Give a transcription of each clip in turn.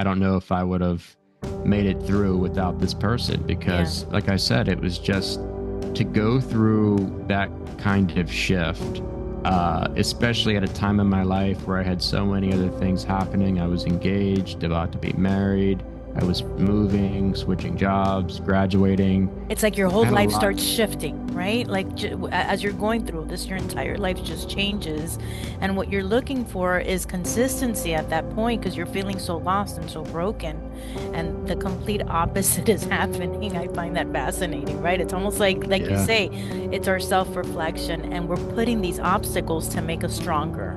I don't know if I would have made it through without this person, Yeah. because like I said, it was just to go through that kind of shift, especially at a time in my life where I had so many other things happening. I was engaged, about to be married. I was moving, switching jobs, graduating. It's like your I whole had a life lot. starts shifting, right? Like as you're going through this, your entire life just changes. And what you're looking for is consistency at that point because you're feeling so lost and so broken. And the complete opposite is happening. I find that fascinating, right? It's almost like you Yeah, say, it's our self-reflection, and we're putting these obstacles to make us stronger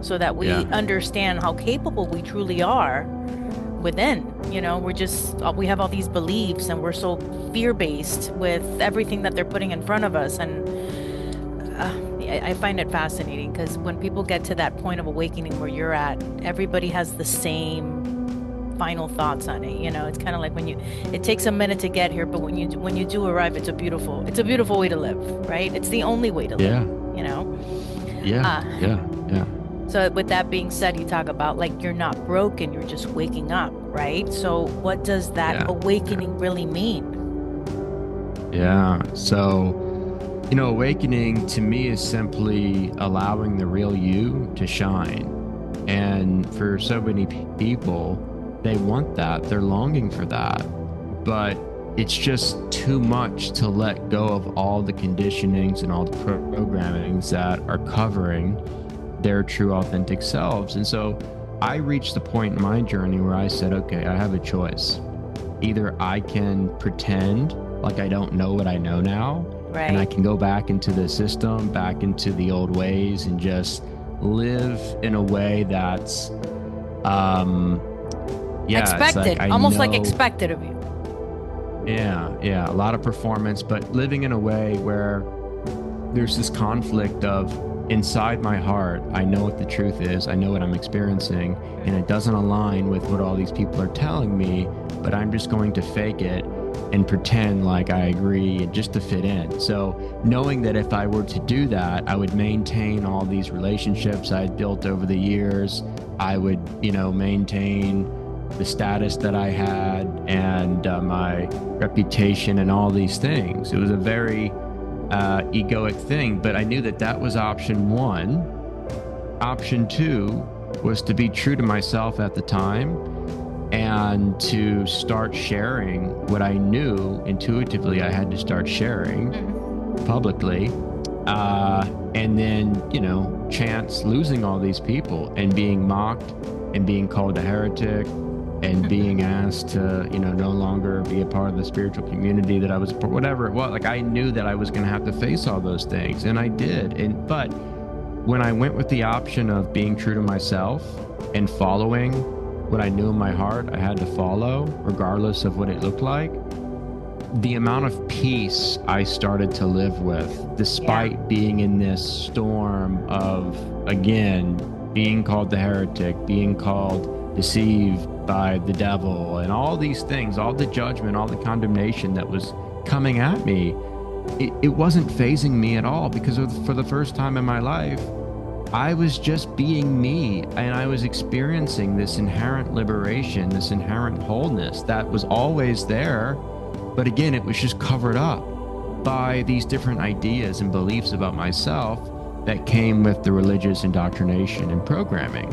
so that we yeah, understand how capable we truly are within. We have all these beliefs and we're so fear-based with everything that they're putting in front of us. And I find it fascinating because when people get to that point of awakening where you're at, everybody has the same final thoughts on it. It's kind of like it takes a minute to get here, but when you do arrive, it's a beautiful way to live, right? It's the only way to live, yeah, you know? yeah, Uh, yeah, yeah, so with that being said, you talk about like you're not broken, you're just waking up, right? So what does that yeah, yeah, awakening really mean? yeah. So, awakening to me is simply allowing the real you to shine. And for so many people, they want that. They're longing for that. But it's just too much to let go of all the conditionings and all the programmings that are covering their true authentic selves. And so I reached the point in my journey where I said, okay, I have a choice. Either I can pretend like I don't know what I know now, and I Right? can go back into the system, back into the old ways, and just live in a way that's, um, yeah, it's like Expected, I almost like know, expected of you. yeah, yeah, a lot of performance, but living in a way where there's this conflict of inside my heart, I know what the truth is, I know what I'm experiencing, and it doesn't align with what all these people are telling me, but I'm just going to fake it and pretend like I agree just to fit in. So, knowing that if I were to do that, I would maintain all these relationships I had built over the years, I would, maintain the status that I had and my reputation and all these things. It was a very egoic thing, but I knew that that was option one. Option two was to be true to myself at the time and to start sharing what I knew intuitively I had to start sharing Mhm. publicly. And then, chance losing all these people and being mocked and being called a heretic and being asked to, no longer be a part of the spiritual community that I was, whatever it was. Like I knew that I was going to have to face all those things, and I did. But when I went with the option of being true to myself and following what I knew in my heart I had to follow, regardless of what it looked like, the amount of peace I started to live with, Yeah. despite being in this storm of, again, being called the heretic, being called deceived by the devil, and all these things, all the judgment, all the condemnation that was coming at me, it wasn't phasing me at all because for the first time in my life, I was just being me, and I was experiencing this inherent liberation, this inherent wholeness that was always there. But again, it was just covered up by these different ideas and beliefs about myself that came with the religious indoctrination and programming.